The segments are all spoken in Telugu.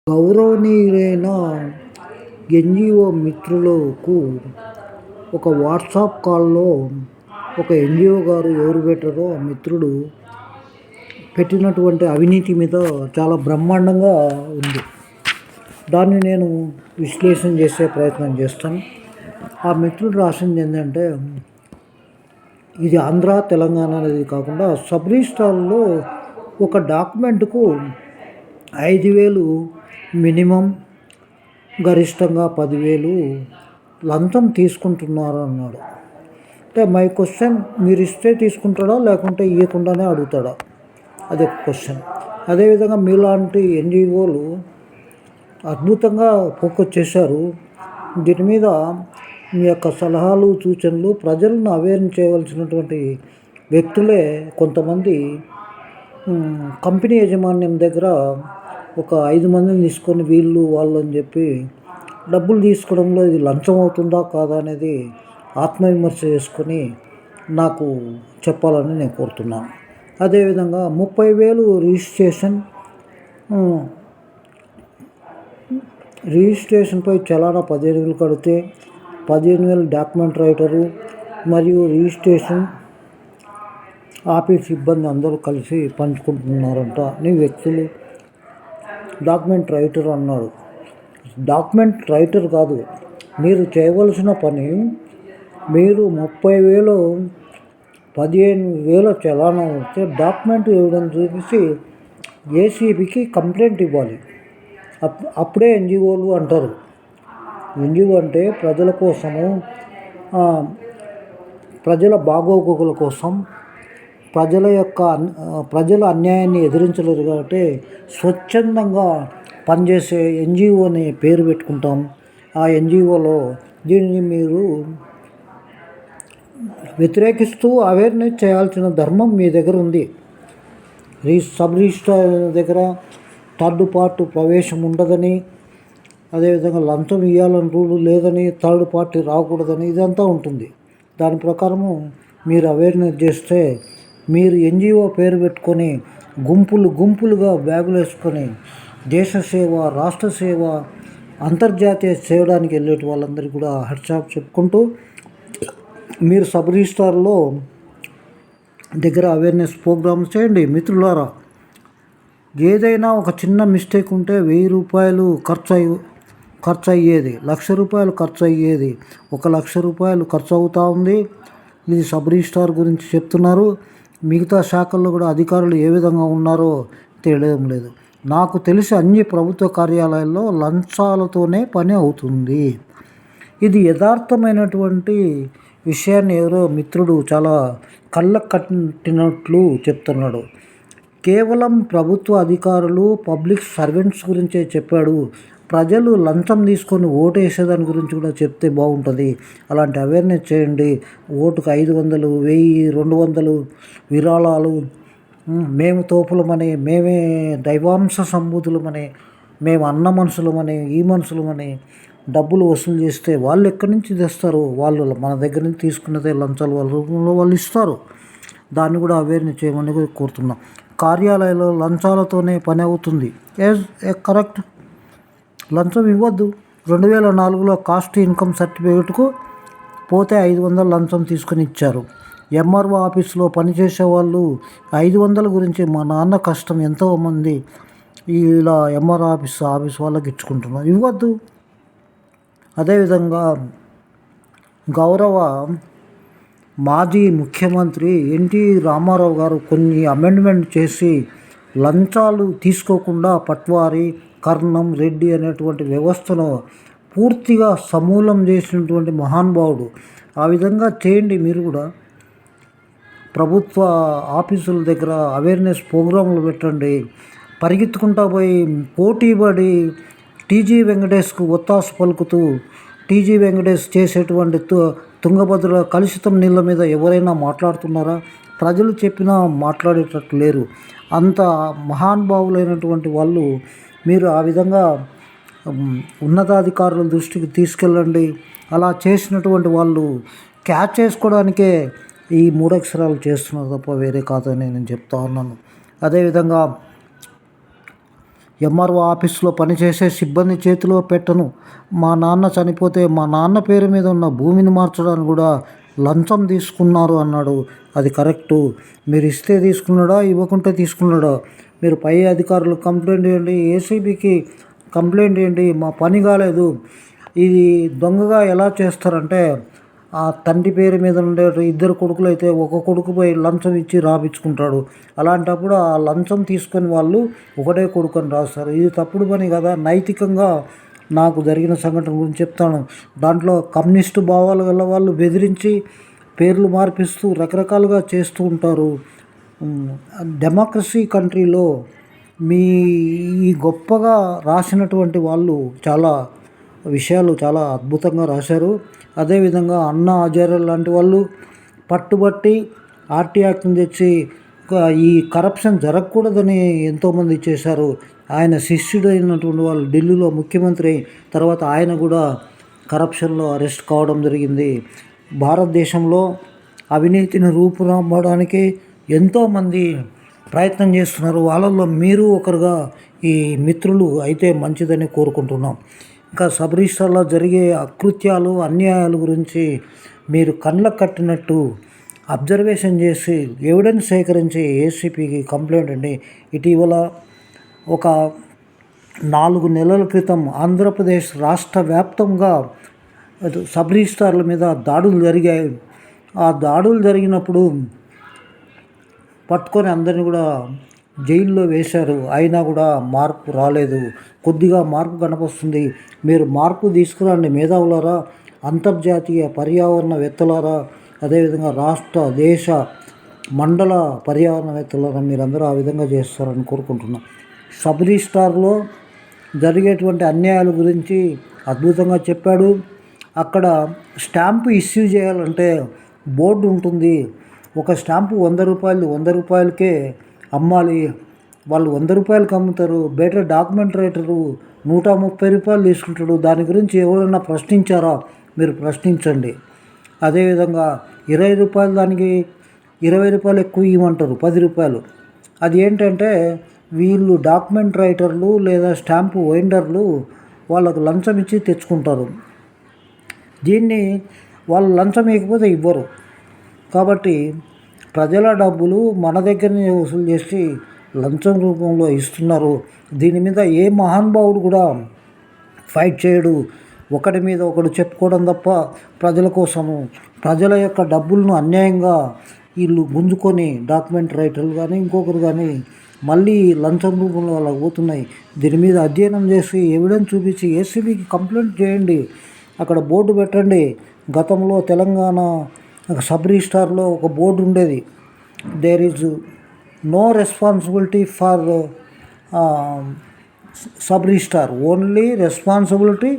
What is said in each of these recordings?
గౌరవనీయులైన ఎన్‌జీఓ మిత్రులకు ఒక వాట్సాప్ కాల్‌లో ఒక ఎన్‌జీఓ గారు ఎవరు పెట్టారో ఆ మిత్రుడు పెట్టినటువంటి అవినీతి మీద చాలా బ్రహ్మాండంగా ఉంది. దాన్ని నేను విశ్లేషణ చేసే ప్రయత్నం చేస్తాను. ఆ మిత్రుడు రాసింది ఏంటంటే, ఇది ఆంధ్ర, తెలంగాణ అనేది కాకుండా సబ్ రిజిస్ట్రార్‌లో ఒక డాక్యుమెంట్‌కు 5,000 మినిమం, గరిష్టంగా 10,000 లంచం తీసుకుంటున్నారు అన్నాడు. అంటే మై క్వశ్చన్, మీరు ఇస్తే తీసుకుంటాడా లేకుంటే ఇవ్వకుండానే అడుగుతాడా? అదొక క్వశ్చన్. అదేవిధంగా మీలాంటి ఎన్‌జీఓలు అద్భుతంగా ఫోకస్ చేశారు. దీని మీద మీ యొక్క సలహాలు, సూచనలు ప్రజలను అవేర్ చేయవలసినటువంటి వ్యక్తులే కొంతమంది కంపెనీ యాజమాన్యం దగ్గర ఒక 5 మందిని తీసుకొని వీళ్ళు వాళ్ళు అని చెప్పి డబ్బులు తీసుకోవడంలో ఇది లంచం అవుతుందా కాదా అనేది ఆత్మవిమర్శ చేసుకొని నాకు చెప్పాలని నేను కోరుతున్నాను. అదేవిధంగా 30,000 రిజిస్ట్రేషన్పై చలానా 15,000 కడితే 15,000 డాక్యుమెంట్ రైటరు మరియు రిజిస్ట్రేషన్ ఆఫీస్ సిబ్బంది అందరూ కలిసి పంచుకుంటున్నారంట అని వ్యక్తులు. డాక్యుమెంట్ రైటర్ అన్నాడు. డాక్యుమెంట్ రైటర్ కాదు, మీరు చేయవలసిన పని, మీరు 30,000 15,000 చలానా వస్తే డాక్యుమెంట్ ఎవిడెన్స్ చూపించి ఏసీబీకి కంప్లైంట్ ఇవ్వాలి. అప్పుడే ఎన్‌జీఓలు అంటారు. ఎన్‌జీఓ అంటే ప్రజల కోసము, ప్రజల బాగోగుల కోసం, ప్రజల అన్యాయాన్ని ఎదిరించలేరు కాబట్టి స్వచ్ఛందంగా పనిచేసే ఎన్‌జీఓ అని పేరు పెట్టుకుంటాం. ఆ ఎన్‌జీఓలో దీనిని మీరు వ్యతిరేకిస్తూ అవేర్నెస్ చేయాల్సిన ధర్మం మీ దగ్గర ఉంది. సబ్ రిజిస్ట్రార్ దగ్గర థర్డ్ పార్టీ ప్రవేశం ఉండదని, అదేవిధంగా లంచం ఇవ్వాలని రూలు లేదని, థర్డ్ పార్టీ రాకూడదని ఇదంతా ఉంటుంది. దాని ప్రకారము మీరు అవేర్నెస్ చేస్తే, మీరు ఎన్‌జీఓ పేరు పెట్టుకొని గుంపులుగా బ్యాగులు వేసుకొని దేశ సేవ, రాష్ట్ర సేవ, అంతర్జాతీయ చేయడానికి వెళ్ళేటి వాళ్ళందరికీ కూడా హెడ్స్ చెప్పుకుంటూ, మీరు సబ్ రిజిస్ట్రార్లో దగ్గర అవేర్నెస్ ప్రోగ్రామ్స్ చేయండి. మిత్రులారా, ఏదైనా ఒక చిన్న మిస్టేక్ ఉంటే 1,000 రూపాయలు ఖర్చు అయ్యేది, 1,00,000 రూపాయలు ఖర్చు అయ్యేది, 1,00,000 రూపాయలు ఖర్చు అవుతూ ఉంది. ఇది సబ్ రిజిస్ట్రార్ గురించి చెప్తున్నారు. మిగతా శాఖల్లో కూడా అధికారులు ఏ విధంగా ఉన్నారో తెలియడం లేదు. నాకు తెలిసి అన్ని ప్రభుత్వ కార్యాలయాల్లో లంచాలతోనే పని అవుతుంది. ఇది యథార్థమైనటువంటి విషయాన్ని ఎవరో మిత్రుడు చాలా కళ్ళకు కట్టినట్లు చెప్తున్నాడు. కేవలం ప్రభుత్వ అధికారులు, పబ్లిక్ సర్వెంట్స్ గురించే చెప్పాడు. ప్రజలు లంచం తీసుకొని ఓటు వేసేదాని గురించి కూడా చెప్తే బాగుంటుంది. అలాంటి అవేర్నెస్ చేయండి. ఓటుకు 500, 1000, 200 విరాళాలు, మేము తోపులమని, మేమే దైవాంశ సంభూతులమని, మేము అన్న మనుషులమని, ఈ మనుషులమని డబ్బులు వసూలు చేస్తే వాళ్ళు ఎక్కడి నుంచి తెస్తారు? వాళ్ళు మన దగ్గర నుంచి తీసుకున్నదే లంచాలు వాళ్ళ రూపంలో వాళ్ళు ఇస్తారు. దాన్ని కూడా అవేర్నెస్ చేయమని కోరుతున్నాం. కార్యాలయంలో లంచాలతోనే పని అవుతుంది. కరెక్ట్. లంచం ఇవ్వద్దు. 2004లో కాస్ట్ ఇన్కమ్ సర్టిఫికేట్కు పోతే 500 లంచం తీసుకొని ఇచ్చారు. ఎంఆర్ఓ ఆఫీస్లో పనిచేసే వాళ్ళు 500 గురించి మా నాన్న కష్టం ఎంతోమంది ఇలా ఎంఆర్ఓ ఆఫీస్ వాళ్ళకి ఇచ్చుకుంటున్నారు. ఇవ్వద్దు. అదేవిధంగా గౌరవ మాజీ ముఖ్యమంత్రి ఎన్టీ రామారావు గారు కొన్ని అమెండ్మెంట్ చేసి లంచాలు తీసుకోకుండా పట్వారీ, కర్ణం, రెడ్డి అనేటువంటి వ్యవస్థను పూర్తిగా సమూలం చేసినటువంటి మహానుభావుడు. ఆ విధంగా చేయండి. మీరు కూడా ప్రభుత్వ ఆఫీసుల దగ్గర అవేర్నెస్ ప్రోగ్రాంలు పెట్టండి. పరిగెత్తుకుంటా పోయి పోటీపడి టీజీ వెంకటేష్కు ఒత్తాసు పలుకుతూ, టీజీ వెంకటేష్ చేసేటువంటి తుంగభద్ర కలుషితం నీళ్ళ మీద ఎవరైనా మాట్లాడుతున్నారా? ప్రజలు చెప్పినా మాట్లాడేటట్టు లేరు. అంత మహానుభావులైనటువంటి వాళ్ళు. మీరు ఆ విధంగా ఉన్నతాధికారుల దృష్టికి తీసుకెళ్ళండి. అలా చేసినటువంటి వాళ్ళు క్యాచ్ చేసుకోవడానికే ఈ 3 అక్షరాలు చేస్తున్నారు తప్ప వేరే కాదని నేను చెప్తా ఉన్నాను. అదేవిధంగా ఎంఆర్ఓ ఆఫీస్లో పనిచేసే సిబ్బంది చేతిలో పెట్టను. మా నాన్న చనిపోతే మా నాన్న పేరు మీద ఉన్న భూమిని మార్చడానికి కూడా లంచం తీసుకున్నారు అన్నాడు. అది కరెక్టు. మీరు ఇస్తే తీసుకున్నాడా, ఇవ్వకుంటే తీసుకున్నాడా? మీరు పై అధికారులు కంప్లైంట్ చేయండి, ఏసీబీకి కంప్లైంట్ చేయండి. మా పని కాలేదు. ఇది దొంగగా ఎలా చేస్తారంటే, ఆ తండ్రి పేరు మీద ఉండే ఇద్దరు కొడుకులు అయితే ఒక కొడుకు పోయి లంచం ఇచ్చి రాపించుకుంటాడు. అలాంటప్పుడు ఆ లంచం తీసుకొని వాళ్ళు ఒకటే కొడుకు అని రాస్తారు. ఇది తప్పుడు పని కదా. నైతికంగా నాకు జరిగిన సంఘటన గురించి చెప్తాను. దాంట్లో కమ్యూనిస్టు భావాలు గల వాళ్ళు బెదిరించి పేర్లు మార్పిస్తూ రకరకాలుగా చేస్తూ ఉంటారు. డెమోక్రసీ కంట్రీలో మీ ఈ గొప్పగా రాసినటువంటి వాళ్ళు చాలా విషయాలు చాలా అద్భుతంగా రాశారు. అదేవిధంగా అన్నా హజారే లాంటి వాళ్ళు పట్టుబట్టి ఆర్టీ యాక్ట్ని తెచ్చి ఈ కరప్షన్ జరగకూడదని ఎంతోమంది చేశారు. ఆయన శిష్యుడైనటువంటి వాళ్ళు ఢిల్లీలో ముఖ్యమంత్రి తర్వాత ఆయన కూడా కరప్షన్లో అరెస్ట్ కావడం జరిగింది. భారతదేశంలో అవినీతిని రూపురాంపడానికి ఎంతోమంది ప్రయత్నం చేస్తున్నారు. వాళ్ళల్లో మీరు ఒకరుగా ఈ మిత్రులు అయితే మంచిదని కోరుకుంటున్నాం. ఇంకా సబ్ రిజిస్టర్లో జరిగే అకృత్యాలు అన్యాయాల గురించి మీరు కళ్ళకు కట్టినట్టు అబ్జర్వేషన్ చేసి ఎవిడెన్స్ సేకరించి ఏసీపీకి కంప్లైంట్ అండి. ఇటీవల ఒక 4 నెలల క్రితం ఆంధ్రప్రదేశ్ రాష్ట్ర వ్యాప్తంగా సబ్ రిజిస్టార్ల మీద దాడులు జరిగాయి. ఆ దాడులు జరిగినప్పుడు పట్టుకొని అందరిని కూడా జైల్లో వేశారు. అయినా కూడా మార్పు రాలేదు. కొద్దిగా మార్పు కనపస్తుంది. మీరు మార్పు తీసుకురండి మేధావులారా, అంతర్జాతీయ పర్యావరణవేత్తలారా, అదేవిధంగా రాష్ట్ర దేశ మండల పర్యావరణవేత్తలారా, మీరందరూ ఆ విధంగా చేస్తారని కోరుకుంటున్నాం. సబ్ రిజిస్టార్లో జరిగేటువంటి అన్యాయాల గురించి అద్భుతంగా చెప్పాడు. అక్కడ స్టాంపు ఇష్యూ చేయాలంటే బోర్డు ఉంటుంది. ఒక స్టాంపు 100 రూపాయలు 100 రూపాయలకే అమ్మాలి. వాళ్ళు 100 రూపాయలకి అమ్ముతారు. బయట డాక్యుమెంట్ రైటరు 130 రూపాయలు తీసుకుంటాడు. దాని గురించి ఎవరైనా ప్రశ్నించారా? మీరు ప్రశ్నించండి. అదేవిధంగా 20 రూపాయలు దానికి 20 రూపాయలు ఎక్కువ ఇవ్వమంటారు, 10 రూపాయలు. అది ఏంటంటే వీళ్ళు డాక్యుమెంట్ రైటర్లు లేదా స్టాంపు వైండర్లు వాళ్ళకు లంచం ఇచ్చి తెచ్చుకుంటారు. దీన్ని వాళ్ళు లంచం ఇవ్వకపోతే ఇవ్వరు. కాబట్టి ప్రజల డబ్బులు మన దగ్గరనే వసూలు చేసి లంచం రూపంలో ఇస్తున్నారు. దీని మీద ఏ మహానుభావుడు కూడా ఫైట్ చేయడు. ఒకటి మీద ఒకడు చెప్పుకోవడం తప్ప ప్రజల కోసము ప్రజల యొక్క డబ్బులను అన్యాయంగా వీళ్ళు గుంజుకొని డాక్యుమెంట్ రైటర్లు కానీ ఇంకొకరు కానీ మళ్ళీ లంచం రూపంలో అలా పోతున్నాయి. దీని మీద అధ్యయనం చేసి ఎవిడెన్స్ చూపించి ఏసీబీకి కంప్లైంట్ చేయండి. అక్కడ బోర్డు పెట్టండి. గతంలో తెలంగాణ సబ్ రిజిస్టార్లో ఒక బోర్డు ఉండేది. There is no responsibility for sub registrar, only responsibility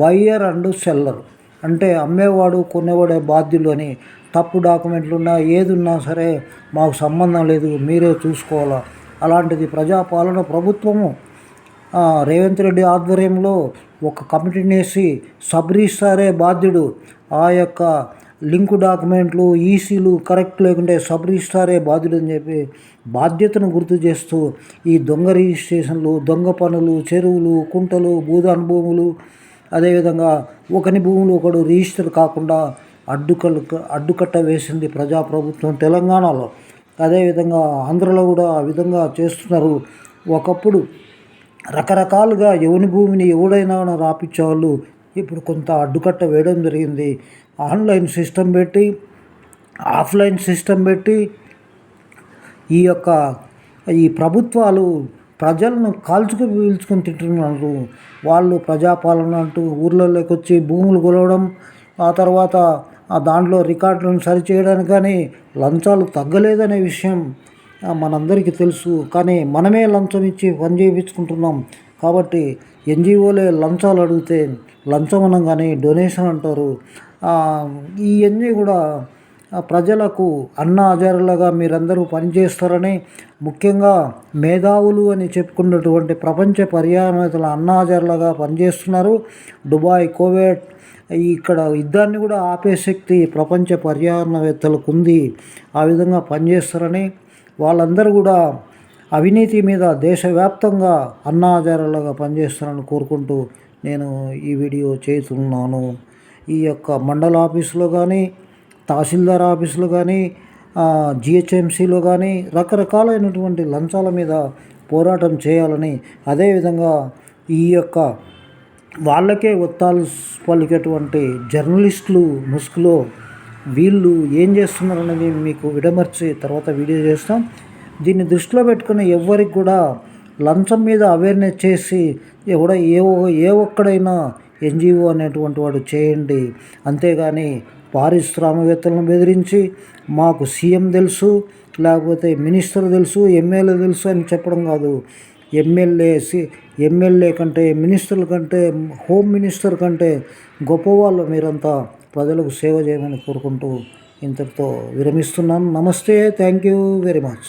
buyer and seller. అంటే అమ్మేవాడు కొనేవాడే బాధ్యులు అని. తప్పు డాక్యుమెంట్లు ఉన్నా ఏది ఉన్నా సరే మాకు సంబంధం లేదు, మీరే చూసుకోవాలా. అలాంటిది ప్రజాపాలన ప్రభుత్వము రేవంత్ రెడ్డి ఆధ్వర్యంలో ఒక కమిటీని వేసి సబ్ రిజిస్టారే బాధ్యుడు. ఆ యొక్క లింకు డాక్యుమెంట్లు ఈసీలు కరెక్ట్ లేకుంటే సబ్ రిజిస్టారే బాధ్యుడు అని చెప్పి బాధ్యతను గుర్తు చేస్తూ ఈ దొంగ రిజిస్ట్రేషన్లు, దొంగ పనులు, చెరువులు, కుంటలు, భూదాన్ భూములు, అదేవిధంగా ఒకని భూములు ఒకడు రిజిస్టర్ కాకుండా అడ్డుకట్ట వేసింది ప్రజాప్రభుత్వం తెలంగాణలో. అదేవిధంగా ఆంధ్రలో కూడా ఆ విధంగా చేస్తున్నారు. ఒకప్పుడు రకరకాలుగా ఎవని భూమిని ఎవడైనా రాపించేవాళ్ళు. ఇప్పుడు కొంత అడ్డుకట్ట వేయడం జరిగింది. ఆన్లైన్ సిస్టమ్ పెట్టి ఆఫ్లైన్ సిస్టమ్ పెట్టి ఈ ప్రభుత్వాలు ప్రజలను పీల్చుకొని తింటున్నారు. వాళ్ళు ప్రజాపాలన అంటూ ఊర్లలోకి వచ్చి భూములు కొలవడం, ఆ తర్వాత దాంట్లో రికార్డులను సరిచేయడానికి కానీ లంచాలు తగ్గలేదనే విషయం మనందరికీ తెలుసు. కానీ మనమే లంచం ఇచ్చి పని చేయించుకుంటున్నాం. కాబట్టి ఎన్జిఓలే లంచాలు అడిగితే లంచం అనగానే డొనేషన్ అంటారు. ఇవన్నీ కూడా ప్రజలకు అన్నా హజారేలాగా మీరందరూ పనిచేస్తారని, ముఖ్యంగా మేధావులు అని చెప్పుకున్నటువంటి ప్రపంచ పర్యావరణవేత్తలు అన్నా హజారేలాగా పనిచేస్తున్నారు. దుబాయ్, కువైట్ ఇక్కడ యుద్ధాన్ని కూడా ఆపే శక్తి ప్రపంచ పర్యావరణవేత్తలకు ఉంది. ఆ విధంగా పనిచేస్తారని వాళ్ళందరూ కూడా అవినీతి మీద దేశవ్యాప్తంగా అన్నాచారాలుగా పనిచేస్తారని కోరుకుంటూ నేను ఈ వీడియో చేస్తున్నాను. ఈ యొక్క మండల ఆఫీసులో కానీ, తహసీల్దార్ ఆఫీసులో కానీ, జిహెచ్ఎంసీలో కానీ రకరకాలైనటువంటి లంచాల మీద పోరాటం చేయాలని, అదేవిధంగా ఈ యొక్క వాళ్ళకే ఒత్తాలు పలికేటువంటి జర్నలిస్టులు ముసుగులో వీళ్ళు ఏం చేస్తున్నారు అనేది మీకు విడమర్చి తర్వాత వీడియో చేస్తాం. దీన్ని దృష్టిలో పెట్టుకుని ఎవ్వరికి కూడా లంచం మీద అవేర్నెస్ చేసి ఏ ఒక్కడైనా ఎన్జిఓ అనేటువంటి వాడు చేయండి. అంతేగాని పారిశ్రామికవేత్తలను బెదిరించి మాకు సీఎం తెలుసు, లేకపోతే మినిస్టర్ తెలుసు, ఎమ్మెల్యే తెలుసు అని చెప్పడం కాదు. ఎమ్మెల్యే కంటే, మినిస్టర్ల కంటే, హోమ్ మినిస్టర్ కంటే గొప్పవాళ్ళు మీరంతా. ప్రజలకు సేవ చేయమని కోరుకుంటూ ఇంతటితో విరమిస్తున్నాను. నమస్తే. Thank you very much.